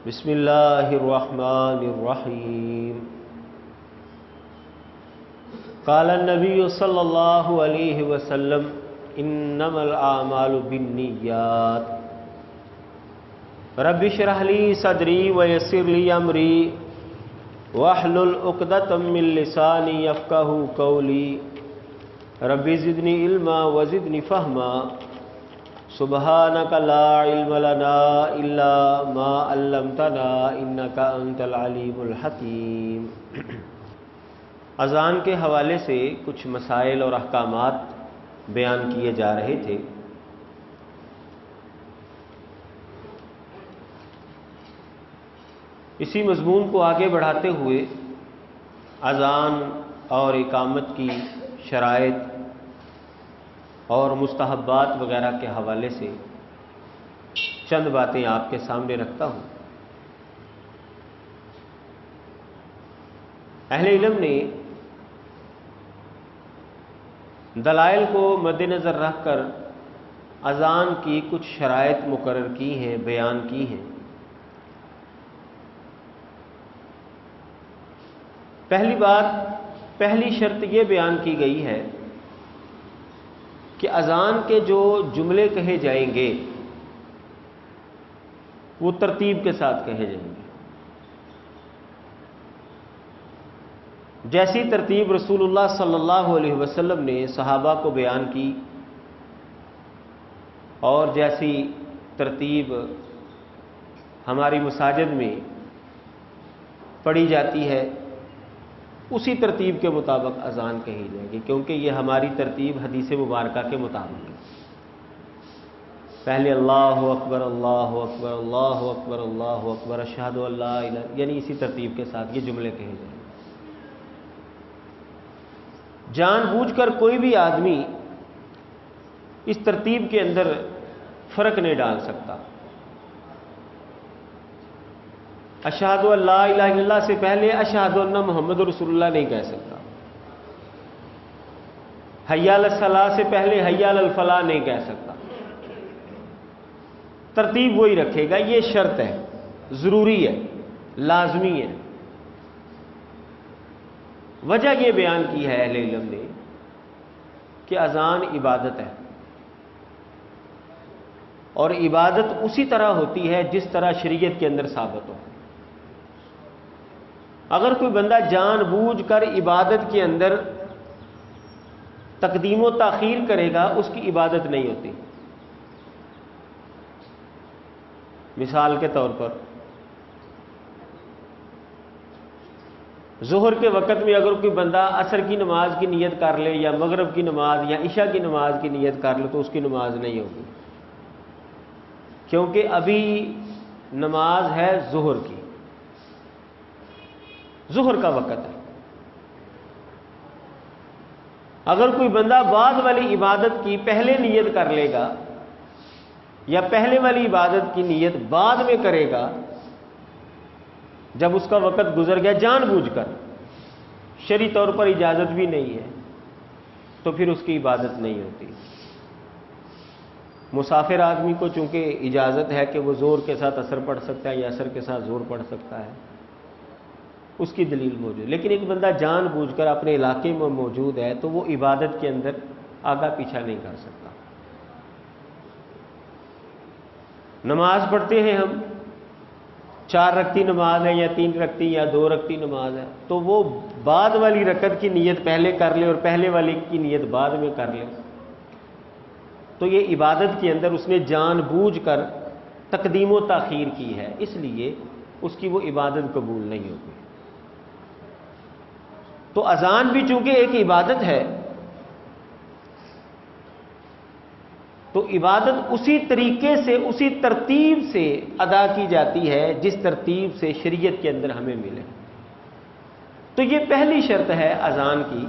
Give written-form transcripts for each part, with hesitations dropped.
بسم اللہ الرحمن الرحیم۔ قال النبی صلی اللہ علیہ وسلم انما الاعمال بالنیات۔ رب اشرح لی صدری ویسر لی امری واحلل عقدۃ من لسانی یفقہوا قولی۔ رب زدنی علما وزدنی فہما سبحانک لا علم لنا الا ما علمتنا انک انت العلیم الحکیم۔ اذان کے حوالے سے کچھ مسائل اور احکامات بیان کیے جا رہے تھے۔ اسی مضمون کو آگے بڑھاتے ہوئے اذان اور اقامت کی شرائط اور مستحبات وغیرہ کے حوالے سے چند باتیں آپ کے سامنے رکھتا ہوں۔ اہل علم نے دلائل کو مد نظر رکھ کر اذان کی کچھ شرائط مقرر کی ہیں، بیان کی ہیں۔ پہلی بات، پہلی شرط یہ بیان کی گئی ہے کہ اذان کے جو جملے کہے جائیں گے وہ ترتیب کے ساتھ کہے جائیں گے۔ جیسی ترتیب رسول اللہ صلی اللہ علیہ وسلم نے صحابہ کو بیان کی اور جیسی ترتیب ہماری مساجد میں پڑھی جاتی ہے اسی ترتیب کے مطابق اذان کہی جائے گی، کیونکہ یہ ہماری ترتیب حدیث مبارکہ کے مطابق ہے۔ پہلے اللہ اکبر اللہ اکبر اللہ اکبر اللہ اکبر اشہد ان لا الہ، یعنی اسی ترتیب کے ساتھ یہ جملے کہے جائیں گے۔ جان بوجھ کر کوئی بھی آدمی اس ترتیب کے اندر فرق نہیں ڈال سکتا۔ اشہد ان لا الہ الا اللہ سے پہلے اشہد ان محمد رسول اللہ نہیں کہہ سکتا۔ حی علی الصلاۃ سے پہلے حی علی الفلاح نہیں کہہ سکتا۔ ترتیب وہی رکھے گا، یہ شرط ہے، ضروری ہے، لازمی ہے۔ وجہ یہ بیان کی ہے اہل علم نے کہ اذان عبادت ہے، اور عبادت اسی طرح ہوتی ہے جس طرح شریعت کے اندر ثابت ہو۔ اگر کوئی بندہ جان بوجھ کر عبادت کے اندر تقدیم و تاخیر کرے گا اس کی عبادت نہیں ہوتی۔ مثال کے طور پر ظہر کے وقت میں اگر کوئی بندہ عصر کی نماز کی نیت کر لے یا مغرب کی نماز یا عشاء کی نماز کی نیت کر لے تو اس کی نماز نہیں ہوگی، کیونکہ ابھی نماز ہے ظہر کی، ظہر کا وقت ہے۔ اگر کوئی بندہ بعد والی عبادت کی پہلے نیت کر لے گا یا پہلے والی عبادت کی نیت بعد میں کرے گا جب اس کا وقت گزر گیا جان بوجھ کر، شرعی طور پر اجازت بھی نہیں ہے، تو پھر اس کی عبادت نہیں ہوتی۔ مسافر آدمی کو چونکہ اجازت ہے کہ وہ زور کے ساتھ عصر پڑھ سکتا ہے یا عصر کے ساتھ زور پڑھ سکتا ہے، اس کی دلیل موجود ہے، لیکن ایک بندہ جان بوجھ کر اپنے علاقے میں موجود ہے تو وہ عبادت کے اندر آگا پیچھا نہیں کر سکتا۔ نماز پڑھتے ہیں ہم، 4 رکعتی نماز ہے یا 3 رکعتی یا 2 رکعتی نماز ہے، تو وہ بعد والی رکعت کی نیت پہلے کر لے اور پہلے والی کی نیت بعد میں کر لے تو یہ عبادت کے اندر اس نے جان بوجھ کر تقدیم و تاخیر کی ہے، اس لیے اس کی وہ عبادت قبول نہیں ہوگی۔ تو اذان بھی چونکہ ایک عبادت ہے تو عبادت اسی طریقے سے اسی ترتیب سے ادا کی جاتی ہے جس ترتیب سے شریعت کے اندر ہمیں ملے۔ تو یہ پہلی شرط ہے اذان کی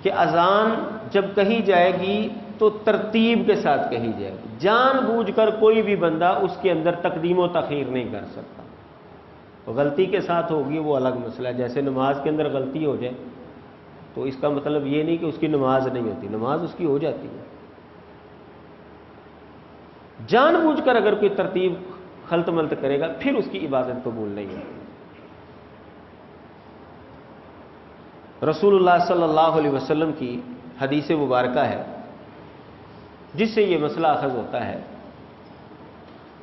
کہ اذان جب کہی جائے گی تو ترتیب کے ساتھ کہی جائے گی، جان بوجھ کر کوئی بھی بندہ اس کے اندر تقدیم و تاخیر نہیں کر سکتا۔ غلطی کے ساتھ ہوگی وہ الگ مسئلہ ہے، جیسے نماز کے اندر غلطی ہو جائے تو اس کا مطلب یہ نہیں کہ اس کی نماز نہیں ہوتی، نماز اس کی ہو جاتی ہے۔ جان بوجھ کر اگر کوئی ترتیب خلط ملط کرے گا پھر اس کی عبادت قبول نہیں ہوگی۔ رسول اللہ صلی اللہ علیہ وسلم کی حدیث مبارکہ ہے جس سے یہ مسئلہ اخذ ہوتا ہے،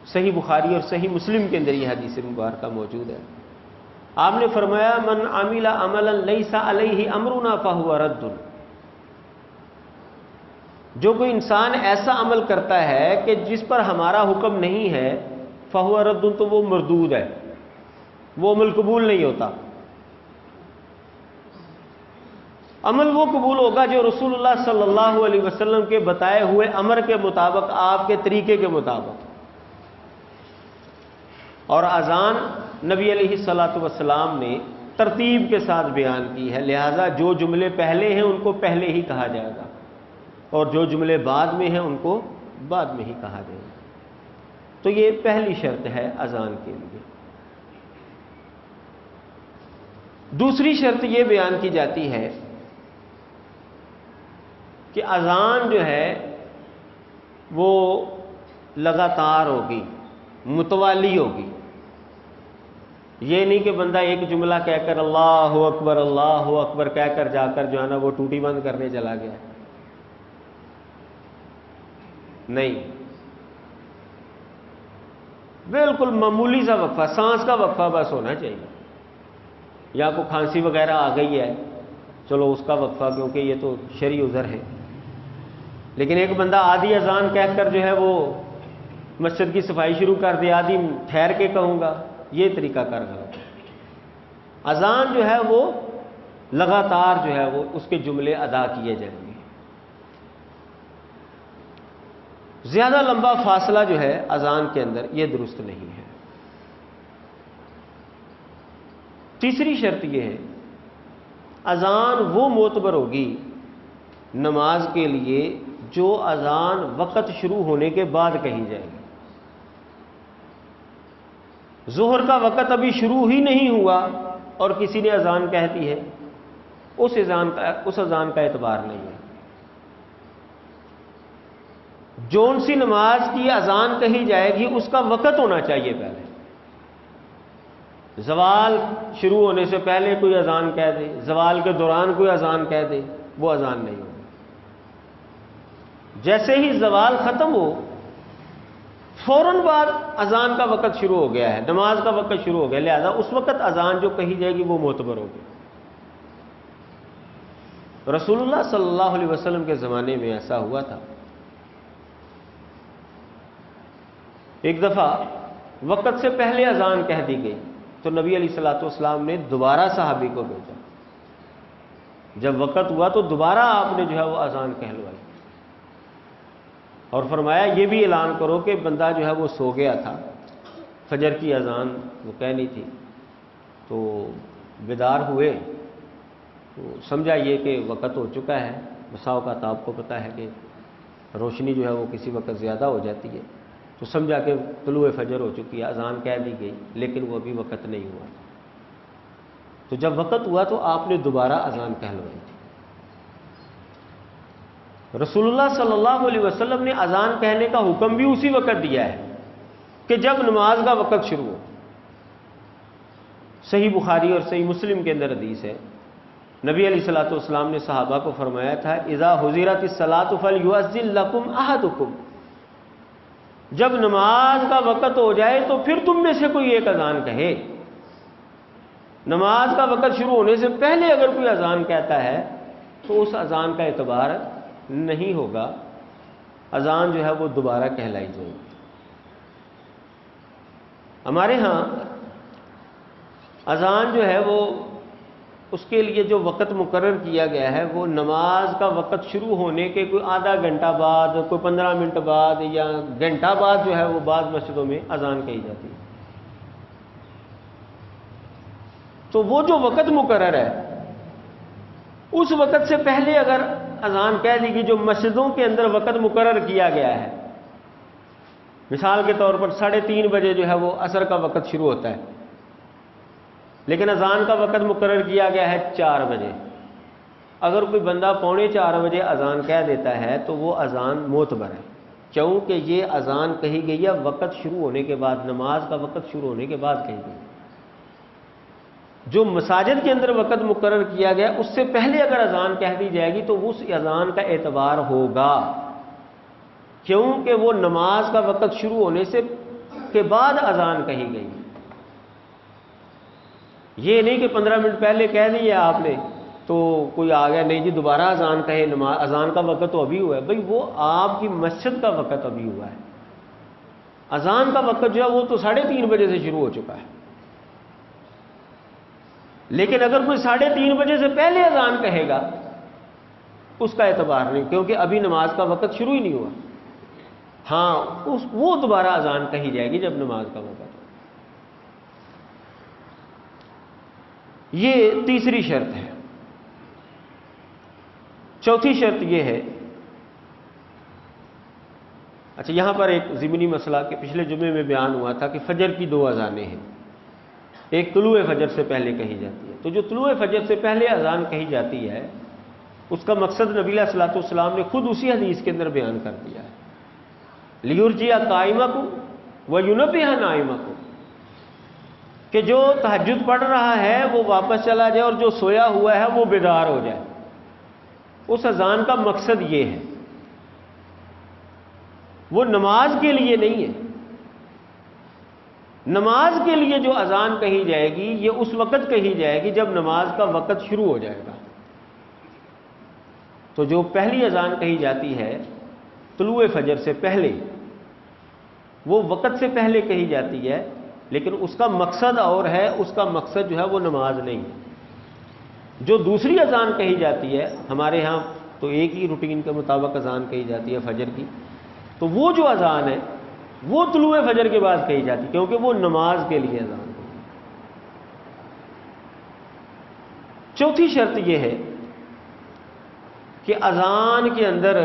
صحیح بخاری اور صحیح مسلم کے اندر یہ حدیث مبارکہ موجود ہے۔ آپ نے فرمایا من عمل عملا لیس علیہ امرنا فہو رد، جو کوئی انسان ایسا عمل کرتا ہے کہ جس پر ہمارا حکم نہیں ہے فہو رد، تو وہ مردود ہے، وہ عمل قبول نہیں ہوتا۔ عمل وہ قبول ہوگا جو رسول اللہ صلی اللہ علیہ وسلم کے بتائے ہوئے امر کے مطابق، آپ کے طریقے کے مطابق۔ اور اذان نبی علیہ الصلوۃ والسلام نے ترتیب کے ساتھ بیان کی ہے، لہذا جو جملے پہلے ہیں ان کو پہلے ہی کہا جائے گا اور جو جملے بعد میں ہیں ان کو بعد میں ہی کہا جائے گا۔ تو یہ پہلی شرط ہے اذان کے لیے۔ دوسری شرط یہ بیان کی جاتی ہے کہ اذان جو ہے وہ لگاتار ہوگی، متوالی ہوگی۔ یہ نہیں کہ بندہ ایک جملہ کہہ کر اللہ اکبر کہہ کر جا کر جو ہے نا وہ ٹوٹی بند کرنے چلا گیا، نہیں، بالکل معمولی سا وقفہ، سانس کا وقفہ بس ہونا چاہیے، یا کوئی کھانسی وغیرہ آ گئی ہے چلو اس کا وقفہ، کیونکہ یہ تو شرعی عذر ہے۔ لیکن ایک بندہ آدھی اذان کہہ کر جو ہے وہ مسجد کی صفائی شروع کر دے، آدھی ٹھہر کے کہوں گا، یہ طریقہ کار غلط ہے۔ اذان جو ہے وہ لگاتار جو ہے وہ اس کے جملے ادا کیے جائیں گے۔ زیادہ لمبا فاصلہ جو ہے اذان کے اندر یہ درست نہیں ہے۔ تیسری شرط یہ ہے اذان وہ معتبر ہوگی نماز کے لیے جو اذان وقت شروع ہونے کے بعد کہی جائے گی۔ ظہر کا وقت ابھی شروع ہی نہیں ہوا اور کسی نے اذان کہہ دی ہے، اس اذان کا اعتبار نہیں ہے۔ جون سی نماز کی اذان کہی جائے گی اس کا وقت ہونا چاہیے پہلے۔ زوال شروع ہونے سے پہلے کوئی اذان کہہ دے، زوال کے دوران کوئی اذان کہہ دے، وہ اذان نہیں ہوگی۔ جیسے ہی زوال ختم ہو فوراً بعد اذان کا وقت شروع ہو گیا ہے، نماز کا وقت شروع ہو گیا، لہذا اس وقت اذان جو کہی جائے گی وہ معتبر ہوگی۔ رسول اللہ صلی اللہ علیہ وسلم کے زمانے میں ایسا ہوا تھا، ایک دفعہ وقت سے پہلے اذان کہہ دی گئی تو نبی علیہ الصلوۃ والسلام نے دوبارہ صحابی کو بھیجا، جب وقت ہوا تو دوبارہ آپ نے جو ہے وہ اذان کہلوائی اور فرمایا یہ بھی اعلان کرو کہ بندہ جو ہے وہ سو گیا تھا، فجر کی اذان وہ کہنی تھی، تو بیدار ہوئے تو سمجھا یہ کہ وقت ہو چکا ہے۔ بسا اوقات آپ کو پتہ ہے کہ روشنی جو ہے وہ کسی وقت زیادہ ہو جاتی ہے، تو سمجھا کہ طلوع فجر ہو چکی ہے، اذان کہہ دی گئی، لیکن وہ ابھی وقت نہیں ہوا۔ تو جب وقت ہوا تو آپ نے دوبارہ اذان کہلوائی تھی۔ رسول اللہ صلی اللہ علیہ وسلم نے اذان کہنے کا حکم بھی اسی وقت دیا ہے کہ جب نماز کا وقت شروع ہو۔ صحیح بخاری اور صحیح مسلم کے اندر حدیث ہے، نبی علیہ الصلوۃ والسلام نے صحابہ کو فرمایا تھا اذا حضرت الصلاۃ فلیؤذن لکم احدکم، جب نماز کا وقت ہو جائے تو پھر تم میں سے کوئی ایک اذان کہے۔ نماز کا وقت شروع ہونے سے پہلے اگر کوئی اذان کہتا ہے تو اس اذان کا اعتبار نہیں ہوگا، اذان جو ہے وہ دوبارہ کہلائی جائے گی۔ ہمارے ہاں اذان جو ہے وہ اس کے لیے جو وقت مقرر کیا گیا ہے وہ نماز کا وقت شروع ہونے کے کوئی آدھا گھنٹہ بعد، کوئی 15 منٹ بعد یا گھنٹہ بعد جو ہے وہ بعض مسجدوں میں اذان کہی جاتی ہے۔ تو وہ جو وقت مقرر ہے اس وقت سے پہلے اگر اذان کہہ دی گئی، جو مسجدوں کے اندر وقت مقرر کیا گیا ہے، مثال کے طور پر 3:30 بجے جو ہے وہ عصر کا وقت شروع ہوتا ہے، لیکن اذان کا وقت مقرر کیا گیا ہے 4 بجے، اگر کوئی بندہ 3:45 بجے اذان کہہ دیتا ہے تو وہ اذان معتبر ہے، کیونکہ یہ اذان کہی گئی ہے وقت شروع ہونے کے بعد، نماز کا وقت شروع ہونے کے بعد کہی گئی۔ جو مساجد کے اندر وقت مقرر کیا گیا اس سے پہلے اگر اذان کہہ دی جائے گی تو اس اذان کا اعتبار ہوگا، کیونکہ وہ نماز کا وقت شروع ہونے سے کے بعد اذان کہی گئی۔ یہ نہیں کہ 15 منٹ پہلے کہہ دیا آپ نے تو کوئی آ گیا نہیں جی دوبارہ اذان کہے، اذان کا وقت تو ابھی ہوا ہے۔ بھئی وہ آپ کی مسجد کا وقت ابھی ہوا ہے، اذان کا وقت جو ہے وہ تو 3:30 بجے سے شروع ہو چکا ہے۔ لیکن اگر کوئی 3:30 بجے سے پہلے اذان کہے گا اس کا اعتبار نہیں، کیونکہ ابھی نماز کا وقت شروع ہی نہیں ہوا۔ ہاں وہ دوبارہ اذان کہی جائے گی جب نماز کا وقت ہو۔ یہ تیسری شرط ہے۔ چوتھی شرط یہ ہے، اچھا یہاں پر ایک ضمنی مسئلہ کہ پچھلے جمعے میں بیان ہوا تھا کہ فجر کی 2 اذانیں ہیں، ایک طلوع فجر سے پہلے کہی جاتی ہے۔ تو جو طلوع فجر سے پہلے اذان کہی جاتی ہے اس کا مقصد نبی علیہ الصلوۃ والسلام نے خود اسی حدیث کے اندر بیان کر دیا ہے، لیرجع قائمکم وینبہ نائمکم، کہ جو تہجد پڑھ رہا ہے وہ واپس چلا جائے اور جو سویا ہوا ہے وہ بیدار ہو جائے۔ اس اذان کا مقصد یہ ہے، وہ نماز کے لیے نہیں ہے۔ نماز کے لیے جو اذان کہی جائے گی یہ اس وقت کہی جائے گی جب نماز کا وقت شروع ہو جائے گا۔ تو جو پہلی اذان کہی جاتی ہے طلوع فجر سے پہلے، وہ وقت سے پہلے کہی جاتی ہے، لیکن اس کا مقصد اور ہے، اس کا مقصد جو ہے وہ نماز نہیں ہے۔ جو دوسری اذان کہی جاتی ہے ہمارے ہاں تو ایک ہی روٹین کے مطابق اذان کہی جاتی ہے فجر کی، تو وہ جو اذان ہے وہ طلوع فجر کے بعد کہی جاتی ہے، کیونکہ وہ نماز کے لیے اذان ہے۔ چوتھی شرط یہ ہے کہ اذان کے اندر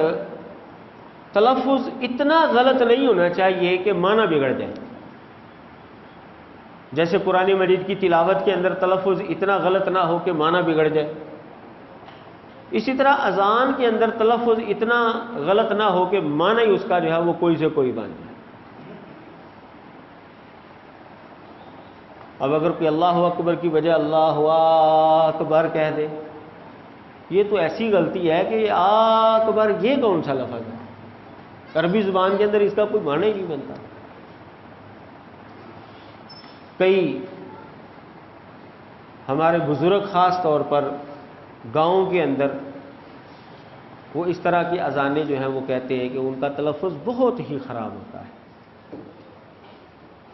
تلفظ اتنا غلط نہیں ہونا چاہیے کہ معنی بگڑ جائے۔ جیسے قرآن مجید کی تلاوت کے اندر تلفظ اتنا غلط نہ ہو کہ معنی بگڑ جائے، اسی طرح اذان کے اندر تلفظ اتنا غلط نہ ہو کہ معنی ہی اس کا جو ہے وہ کوئی سے کوئی بن جائے۔ اب اگر کوئی اللہ اکبر کی بجائے اللہ اکبر کہہ دے، یہ تو ایسی غلطی ہے کہ اکبر یہ کون سا لفظ ہے؟ عربی زبان کے اندر اس کا کوئی معنی ہی نہیں بنتا۔ کئی ہمارے بزرگ خاص طور پر گاؤں کے اندر وہ اس طرح کی اذانیں جو ہیں وہ کہتے ہیں کہ ان کا تلفظ بہت ہی خراب ہوتا ہے،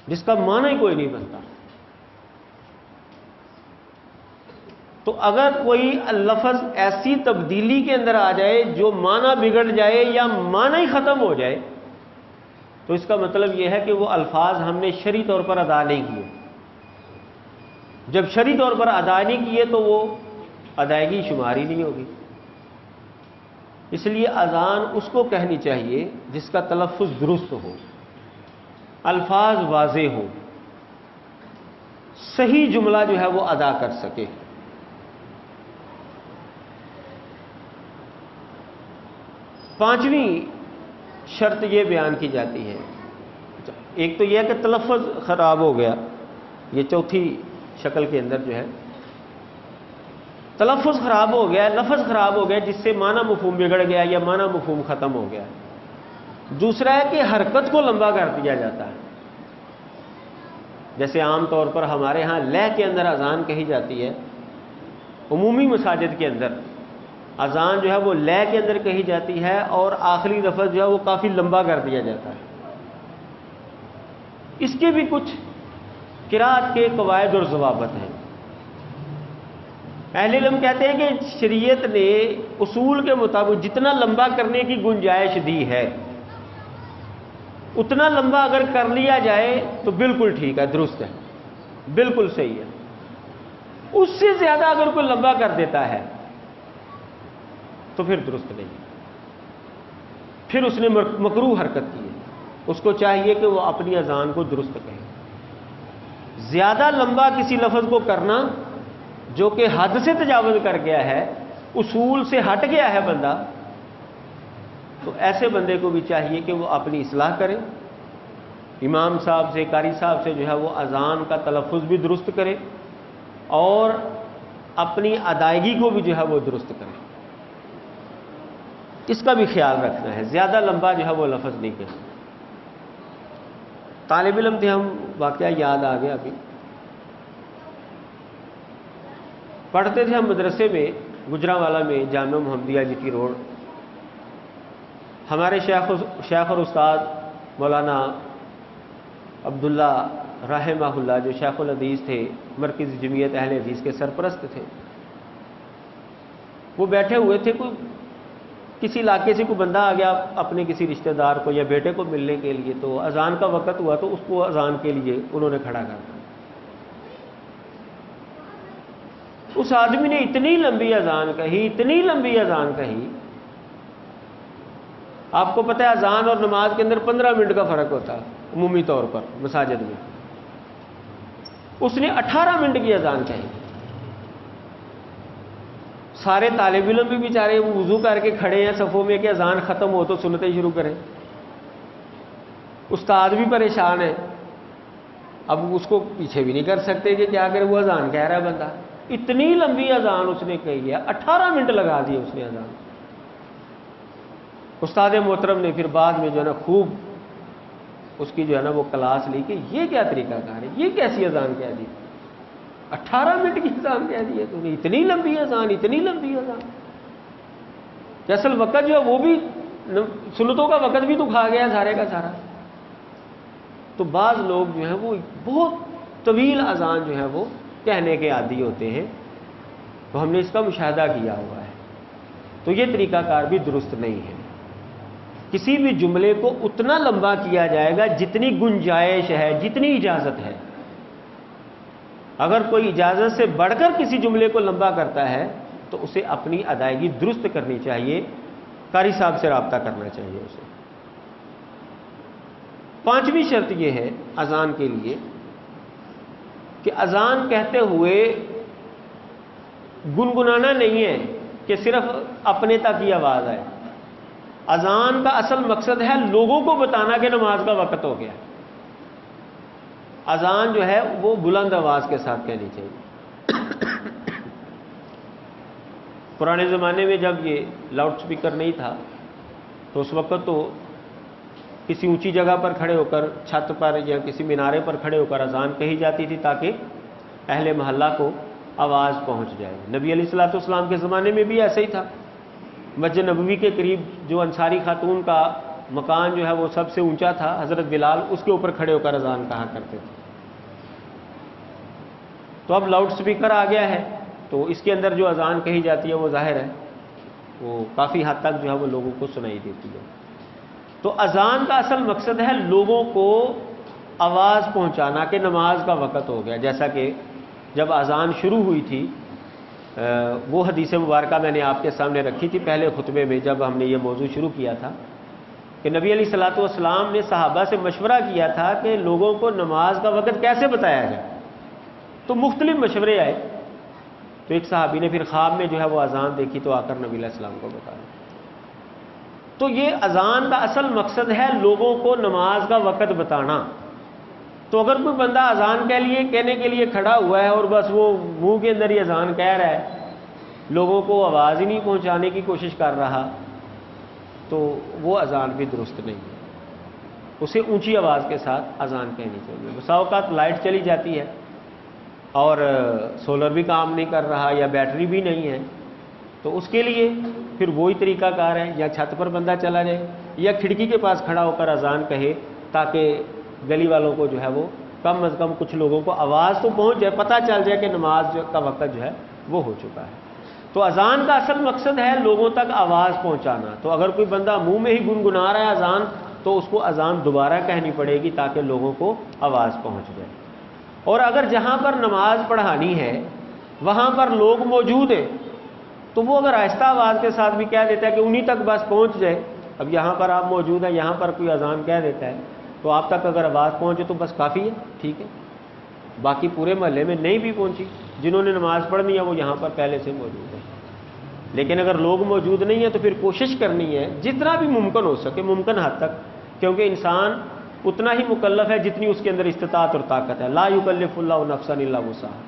جس کا معنی ہی کوئی نہیں بنتا۔ تو اگر کوئی لفظ ایسی تبدیلی کے اندر آ جائے جو معنی بگڑ جائے یا معنی ہی ختم ہو جائے تو اس کا مطلب یہ ہے کہ وہ الفاظ ہم نے شرعی طور پر ادا نہیں کیے۔ جب شرعی طور پر ادا نہیں کیے تو وہ ادائیگی شماری نہیں ہوگی۔ اس لیے اذان اس کو کہنی چاہیے جس کا تلفظ درست ہو، الفاظ واضح ہو، صحیح جملہ جو ہے وہ ادا کر سکے۔ پانچویں شرط یہ بیان کی جاتی ہے، ایک تو یہ ہے کہ تلفظ خراب ہو گیا، یہ چوتھی شکل کے اندر جو ہے تلفظ خراب ہو گیا، لفظ خراب ہو گیا جس سے معنی مفہوم بگڑ گیا یا معنی مفہوم ختم ہو گیا۔ دوسرا ہے کہ حرکت کو لمبا کر دیا جاتا ہے، جیسے عام طور پر ہمارے ہاں لے کے اندر اذان کہی جاتی ہے، عمومی مساجد کے اندر اذان جو ہے وہ لے کے اندر کہی جاتی ہے اور آخری لفظ جو ہے وہ کافی لمبا کر دیا جاتا ہے۔ اس کے بھی کچھ قرات کے قواعد اور ضوابط ہیں۔ اہل علم کہتے ہیں کہ شریعت نے اصول کے مطابق جتنا لمبا کرنے کی گنجائش دی ہے اتنا لمبا اگر کر لیا جائے تو بالکل ٹھیک ہے، درست ہے، بالکل صحیح ہے۔ اس سے زیادہ اگر کوئی لمبا کر دیتا ہے تو پھر درست نہیں، پھر اس نے مکروہ حرکت کی ہے۔ اس کو چاہیے کہ وہ اپنی اذان کو درست کہے۔ زیادہ لمبا کسی لفظ کو کرنا جو کہ حد سے تجاوز کر گیا ہے، اصول سے ہٹ گیا ہے بندہ، تو ایسے بندے کو بھی چاہیے کہ وہ اپنی اصلاح کرے، امام صاحب سے، قاری صاحب سے جو ہے وہ اذان کا تلفظ بھی درست کرے اور اپنی ادائیگی کو بھی جو ہے وہ درست کرے۔ اس کا بھی خیال رکھنا ہے، زیادہ لمبا جو ہے وہ لفظ نہیں کہنا۔ طالب علم تھے ہم، واقعہ یاد آ گیا ابھی، پڑھتے تھے ہم مدرسے میں گجرانوالہ میں، جامعہ محمدیہ جی ٹی روڈ۔ ہمارے شیخ اور استاد مولانا عبداللہ رحمہ اللہ جو شیخ الحدیث تھے، مرکزی جمعیت اہل حدیث کے سرپرست تھے، وہ بیٹھے ہوئے تھے، کوئی کسی علاقے سے کوئی بندہ آ گیا اپنے کسی رشتہ دار کو یا بیٹے کو ملنے کے لیے، تو اذان کا وقت ہوا تو اس کو اذان کے لیے انہوں نے کھڑا کر دیا۔ اس آدمی نے اتنی لمبی اذان کہی، اتنی لمبی اذان کہی۔ آپ کو پتہ ہے اذان اور نماز کے اندر 15 منٹ کا فرق ہوتا ہے عمومی طور پر مساجد میں، اس نے 18 منٹ کی اذان کہی۔ سارے طالب علم بھی بیچارے وضو کر کے کھڑے ہیں صفوں میں کہ اذان ختم ہو تو سنتیں شروع کریں، استاد بھی پریشان ہے، اب اس کو پیچھے بھی نہیں کر سکتے کہ کیا کرے، وہ اذان کہہ رہا ہے بندہ، اتنی لمبی اذان اس نے کہی ہے، 18 منٹ لگا دیے اس نے اذان۔ استاد محترم نے پھر بعد میں جو ہے نا خوب اس کی جو ہے نا وہ کلاس لی کہ یہ کیا طریقہ کار ہے، یہ کیسی اذان کہہ دی، 18 منٹ کی اذان کہہ دی ہے تو نے، اتنی لمبی اذان، اتنی لمبی اذان کہ اصل وقت جو ہے وہ بھی سنتوں کا وقت بھی تو کھا گیا سارے کا سارا۔ تو بعض لوگ جو ہیں وہ بہت طویل اذان جو ہے وہ کہنے کے عادی ہوتے ہیں، تو ہم نے اس کا مشاہدہ کیا ہوا ہے، تو یہ طریقہ کار بھی درست نہیں ہے۔ کسی بھی جملے کو اتنا لمبا کیا جائے گا جتنی گنجائش ہے، جتنی اجازت ہے۔ اگر کوئی اجازت سے بڑھ کر کسی جملے کو لمبا کرتا ہے تو اسے اپنی ادائیگی درست کرنی چاہیے، قاری صاحب سے رابطہ کرنا چاہیے اسے۔ 5ویں شرط یہ ہے اذان کے لیے کہ اذان کہتے ہوئے گنگنانا نہیں ہے کہ صرف اپنے تک ہی آواز آئے۔ اذان کا اصل مقصد ہے لوگوں کو بتانا کہ نماز کا وقت ہو گیا۔ اذان جو ہے وہ بلند آواز کے ساتھ کہنی چاہیے۔ پرانے زمانے میں جب یہ لاؤڈ سپیکر نہیں تھا تو اس وقت تو کسی اونچی جگہ پر کھڑے ہو کر، چھت پر یا کسی مینارے پر کھڑے ہو کر اذان کہی جاتی تھی تاکہ اہل محلہ کو آواز پہنچ جائے۔ نبی علیہ الصلوۃ والسلام کے زمانے میں بھی ایسا ہی تھا۔ مسجد نبوی کے قریب جو انصاری خاتون کا مکان جو ہے وہ سب سے اونچا تھا، حضرت بلال اس کے اوپر کھڑے ہو کر اذان کہا کرتے تھے۔ تو اب لاؤڈ سپیکر آ گیا ہے تو اس کے اندر جو اذان کہی جاتی ہے وہ ظاہر ہے وہ کافی حد تک جو ہے وہ لوگوں کو سنائی دیتی ہے۔ تو اذان کا اصل مقصد ہے لوگوں کو آواز پہنچانا کہ نماز کا وقت ہو گیا۔ جیسا کہ جب اذان شروع ہوئی تھی، وہ حدیث مبارکہ میں نے آپ کے سامنے رکھی تھی پہلے خطبے میں جب ہم نے یہ موضوع شروع کیا تھا کہ نبی علیہ الصلوۃ والسلام نے صحابہ سے مشورہ کیا تھا کہ لوگوں کو نماز کا وقت کیسے بتایا جائے، تو مختلف مشورے آئے۔ تو ایک صحابی نے پھر خواب میں جو ہے وہ اذان دیکھی تو آ کر نبی علیہ السلام کو بتایا۔ تو یہ اذان کا اصل مقصد ہے لوگوں کو نماز کا وقت بتانا۔ تو اگر کوئی بندہ اذان کہنے کے لیے کھڑا ہوا ہے اور بس وہ منہ کے اندر ہی اذان کہہ رہا ہے، لوگوں کو آواز ہی نہیں پہنچانے کی کوشش کر رہا، تو وہ اذان بھی درست نہیں ہے۔ اسے اونچی آواز کے ساتھ اذان کہنی چاہیے۔ بسا اوقات لائٹ چلی جاتی ہے اور سولر بھی کام نہیں کر رہا یا بیٹری بھی نہیں ہے، تو اس کے لیے پھر وہی طریقہ کار ہے، یا چھت پر بندہ چلا جائے یا کھڑکی کے پاس کھڑا ہو کر اذان کہے تاکہ گلی والوں کو جو ہے وہ کم از کم کچھ لوگوں کو آواز تو پہنچ جائے، پتہ چل جائے کہ نماز کا وقت جو ہے وہ ہو چکا ہے۔ تو اذان کا اصل مقصد ہے لوگوں تک آواز پہنچانا۔ تو اگر کوئی بندہ منہ میں ہی گنگنا رہا ہے اذان تو اس کو اذان دوبارہ کہنی پڑے گی تاکہ لوگوں کو آواز پہنچ جائے۔ اور اگر جہاں پر نماز پڑھانی ہے وہاں پر لوگ موجود ہیں تو وہ اگر آہستہ آواز کے ساتھ بھی کہہ دیتا ہے کہ انہی تک بس پہنچ جائے، اب یہاں پر آپ موجود ہیں، یہاں پر کوئی اذان کہہ دیتا ہے تو آپ تک اگر آواز پہنچے تو بس کافی ہے، ٹھیک ہے۔ باقی پورے محلے میں نہیں بھی پہنچی، جنہوں نے نماز پڑھنی ہے وہ یہاں پر پہلے سے موجود ہیں۔ لیکن اگر لوگ موجود نہیں ہیں تو پھر کوشش کرنی ہے جتنا بھی ممکن ہو سکے، ممکن حد تک، کیونکہ انسان اتنا ہی مکلف ہے جتنی اس کے اندر استطاعت اور طاقت ہے، لا یکلف اللہ نفسا الا وسعہا،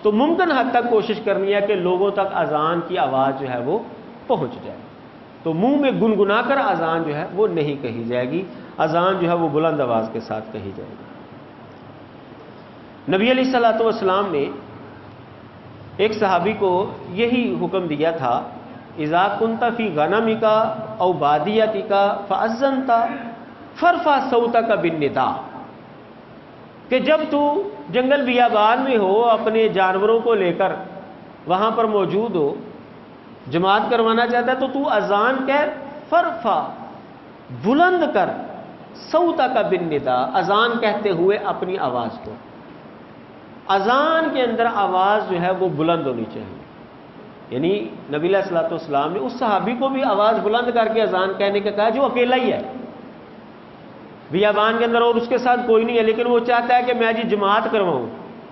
تو ممکن حد تک کوشش کرنی ہے کہ لوگوں تک اذان کی آواز جو ہے وہ پہنچ جائے۔ تو منہ میں گنگنا کر اذان جو ہے وہ نہیں کہی جائے گی، اذان جو ہے وہ بلند آواز کے ساتھ کہی جائے گی۔ نبی علیہ الصلوۃ والسلام نے ایک صحابی کو یہی حکم دیا تھا، اذا کنت فی غنمک او بادیتک فاذنت فرفع صوتک بالنداء، کہ جب تو جنگل بیابان میں ہو، اپنے جانوروں کو لے کر وہاں پر موجود ہو، جماعت کروانا چاہتا ہے تو تو اذان کہہ، فرفع بلند کر، صوتک بالنداء اذان کہتے ہوئے اپنی آواز کو۔ اذان کے اندر آواز جو ہے وہ بلند ہونی چاہیے، یعنی نبی علیہ الصلوۃ والسلام نے اس صحابی کو بھی آواز بلند کر کے اذان کہنے کا کہا جو اکیلا ہی ہے بیابان کے اندر اور اس کے ساتھ کوئی نہیں ہے، لیکن وہ چاہتا ہے کہ میں جی جماعت کرواؤں،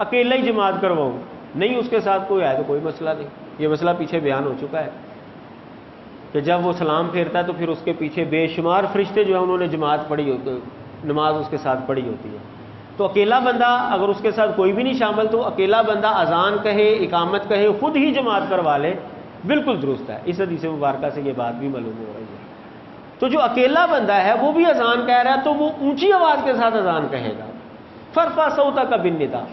اکیلا ہی جماعت کرواؤں، نہیں اس کے ساتھ کوئی ہے تو کوئی مسئلہ نہیں۔ یہ مسئلہ پیچھے بیان ہو چکا ہے کہ جب وہ سلام پھیرتا ہے تو پھر اس کے پیچھے بے شمار فرشتے جو ہیں انہوں نے جماعت پڑھی ہوتی، نماز اس کے ساتھ پڑھی ہوتی ہے۔ تو اکیلا بندہ اگر اس کے ساتھ کوئی بھی نہیں شامل تو اکیلا بندہ اذان کہے، اقامت کہے، خود ہی جماعت کروا لے، بالکل درست ہے۔ اس حدیث مبارکہ سے یہ بات بھی معلوم ہو رہی ہے۔ تو جو اکیلا بندہ ہے وہ بھی اذان کہہ رہا ہے تو وہ اونچی آواز کے ساتھ اذان کہے گا، فرفع صوتک بالنداء۔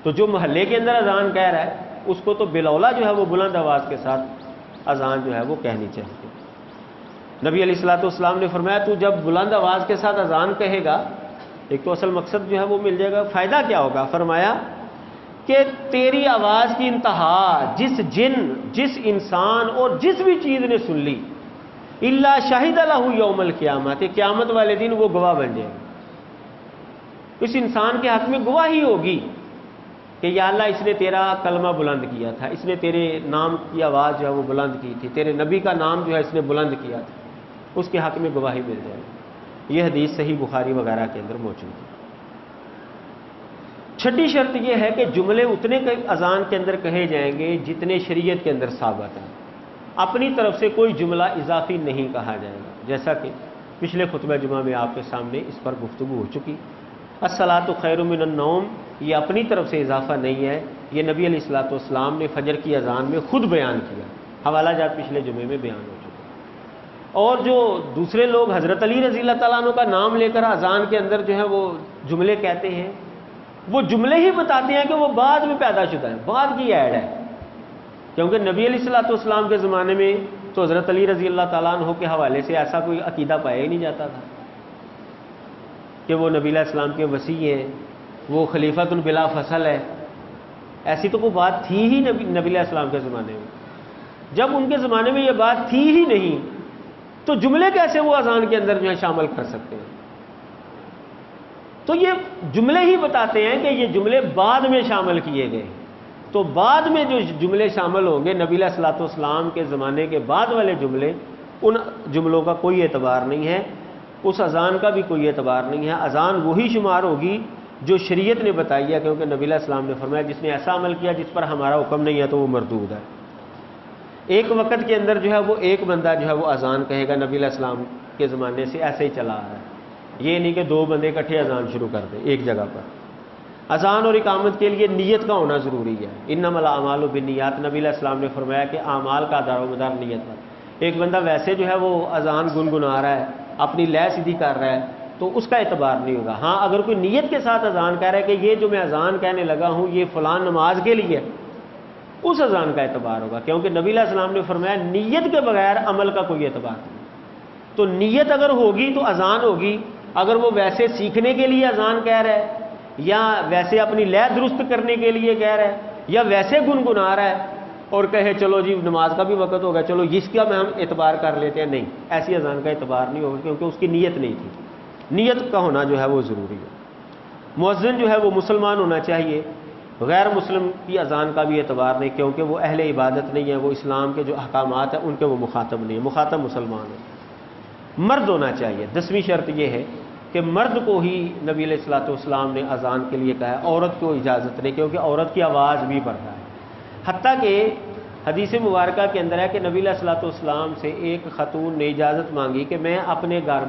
تو جو محلے کے اندر اذان کہہ رہا ہے اس کو تو بالاولیٰ جو ہے وہ بلند آواز کے ساتھ اذان جو ہے وہ کہنی چاہیے۔ نبی علیہ الصلوۃ والسلام نے فرمایا تو جب بلند آواز کے ساتھ اذان کہے گا، ایک تو اصل مقصد جو ہے وہ مل جائے گا، فائدہ کیا ہوگا؟ فرمایا کہ تیری آواز کی انتہا جس جن، جس انسان اور جس بھی چیز نے سن لی، الا شہد لہ یوم القیامت، قیامت والے دن وہ گواہ بن جائے گا۔ اس انسان کے حق میں گواہی ہوگی کہ یا اللہ اس نے تیرا کلمہ بلند کیا تھا، اس نے تیرے نام کی آواز جو ہے وہ بلند کی تھی، تیرے نبی کا نام جو ہے اس نے بلند کیا تھا، اس کے حق میں گواہی مل جائے گی۔ یہ حدیث صحیح بخاری وغیرہ کے اندر موجود ہے۔ چھٹی شرط یہ ہے کہ جملے اتنے اذان کے اندر کہے جائیں گے جتنے شریعت کے اندر ثابت ہیں، اپنی طرف سے کوئی جملہ اضافی نہیں کہا جائے گا، جیسا کہ پچھلے خطبہ جمعہ میں آپ کے سامنے اس پر گفتگو ہو چکی۔ الصلاۃ خیر من النوم یہ اپنی طرف سے اضافہ نہیں ہے، یہ نبی علیہ الصلوۃ والسلام نے فجر کی اذان میں خود بیان کیا، حوالہ جات پچھلے جمعے میں بیان ہو چکا۔ اور جو دوسرے لوگ حضرت علی رضی اللہ تعالیٰ عنہ کا نام لے کر اذان کے اندر جو ہے وہ جملے کہتے ہیں، وہ جملے ہی بتاتے ہیں کہ وہ بعد میں پیدا شدہ ہے، بعد کی ایڈ ہے، کیونکہ نبی علیہ الصلوۃ والسلام کے زمانے میں تو حضرت علی رضی اللہ تعالیٰ عنہ کے حوالے سے ایسا کوئی عقیدہ پایا ہی نہیں جاتا تھا کہ وہ نبی علیہ السلام کے وصی ہیں، وہ خلیفۃ بلا فصل ہے، ایسی تو کوئی بات تھی ہی نبی علیہ السلام کے زمانے میں۔ جب ان کے زمانے میں یہ بات تھی ہی نہیں تو جملے کیسے وہ اذان کے اندر جو ہے شامل کر سکتے ہیں؟ تو یہ جملے ہی بتاتے ہیں کہ یہ جملے بعد میں شامل کیے گئے، تو بعد میں جو جملے شامل ہوں گے نبی علیہ الصلوۃ والسلام کے زمانے کے بعد والے جملے، ان جملوں کا کوئی اعتبار نہیں ہے، اس اذان کا بھی کوئی اعتبار نہیں ہے۔ اذان وہی شمار ہوگی جو شریعت نے بتائی ہے، کیونکہ نبی علیہ السلام نے فرمایا جس نے ایسا عمل کیا جس پر ہمارا حکم نہیں ہے تو وہ مردود ہے۔ ایک وقت کے اندر جو ہے وہ ایک بندہ جو ہے وہ اذان کہے گا، نبی علیہ السلام کے زمانے سے ایسے ہی چلا آ رہا ہے، یہ نہیں کہ دو بندے اکٹھے اذان شروع کر دیں ایک جگہ پر۔ اذان اور اقامت کے لیے نیت کا ہونا ضروری ہے، انما الاعمال بالنیات، نبی علیہ السلام نے فرمایا کہ اعمال کا دار و مدار نیت پر۔ ایک بندہ ویسے جو ہے وہ اذان گنگنا رہا ہے، اپنی لے سیدھی کر رہا ہے تو اس کا اعتبار نہیں ہوگا۔ ہاں اگر کوئی نیت کے ساتھ اذان کہہ رہا ہے کہ یہ جو میں اذان کہنے لگا ہوں یہ فلان نماز کے لیے، اس اذان کا اعتبار ہوگا، کیونکہ نبی علیہ السلام نے فرمایا نیت کے بغیر عمل کا کوئی اعتبار نہیں۔ تو نیت اگر ہوگی تو اذان ہوگی، اگر وہ ویسے سیکھنے کے لیے اذان کہہ رہا ہے یا ویسے اپنی لے درست کرنے کے لیے کہہ رہا ہے یا ویسے گنگنا رہا ہے اور کہے چلو جی نماز کا بھی وقت ہوگا چلو اس کا میں ہم اعتبار کر لیتے ہیں، نہیں، ایسی اذان کا اعتبار نہیں ہوگا کیونکہ اس کی نیت نہیں تھی۔ نیت کا ہونا جو ہے وہ ضروری ہے۔ مؤذن جو ہے وہ مسلمان ہونا چاہیے، غیر مسلم کی اذان کا بھی اعتبار نہیں، کیونکہ وہ اہل عبادت نہیں ہے، وہ اسلام کے جو احکامات ہیں ان کے وہ مخاطب نہیں ہے، مخاطب مسلمان ہے۔ مرد ہونا چاہیے، 10ویں شرط یہ ہے کہ مرد کو ہی نبی علیہ الصلوۃ والسلام نے اذان کے لیے کہا ہے، عورت کو اجازت نہیں، کیونکہ عورت کی آواز بھی بڑھتا ہے۔ حتیٰ کہ حدیث مبارکہ کے اندر ہے کہ نبی علیہ الصلوۃ والسلام سے ایک خاتون نے اجازت مانگی کہ میں اپنے گھر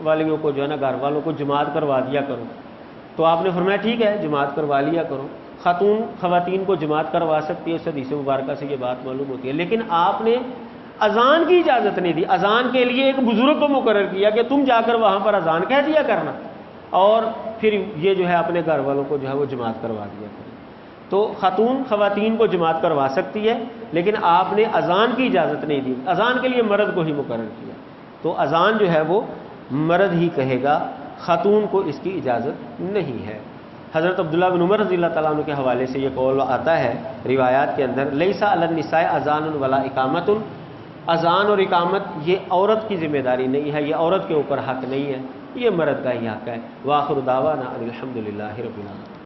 والیوں کو جو ہے نا گھر والوں کو جماعت کروا دیا کروں، تو آپ نے فرمایا ٹھیک ہے جماعت کروا لیا کرو۔ خواتین کو جماعت کروا سکتی ہے، اس حدیث مبارکہ سے یہ بات معلوم ہوتی ہے، لیکن آپ نے اذان کی اجازت نہیں دی۔ اذان کے لیے ایک بزرگ کو مقرر کیا کہ تم جا کر وہاں پر اذان کہہ دیا کرنا، اور پھر یہ جو ہے اپنے گھر والوں کو جو ہے وہ جماعت کروا دیا کرنا۔ تو خواتین کو جماعت کروا سکتی ہے، لیکن آپ نے اذان کی اجازت نہیں دی، اذان کے لیے مرد کو ہی مقرر کیا، تو اذان جو ہے وہ مرد ہی کہے گا، خاتون کو اس کی اجازت نہیں ہے۔ حضرت عبداللہ بن عمر رضی اللہ تعالیٰ عنہ کے حوالے سے یہ قول آتا ہے روایات کے اندر، لیسا علی النساء اذان ولا اقامت، اذان اور اقامت یہ عورت کی ذمہ داری نہیں ہے، یہ عورت کے اوپر حق نہیں ہے، یہ مرد کا ہی حق ہے۔ وآخر دعوانا ان الحمد للہ رب العالمین۔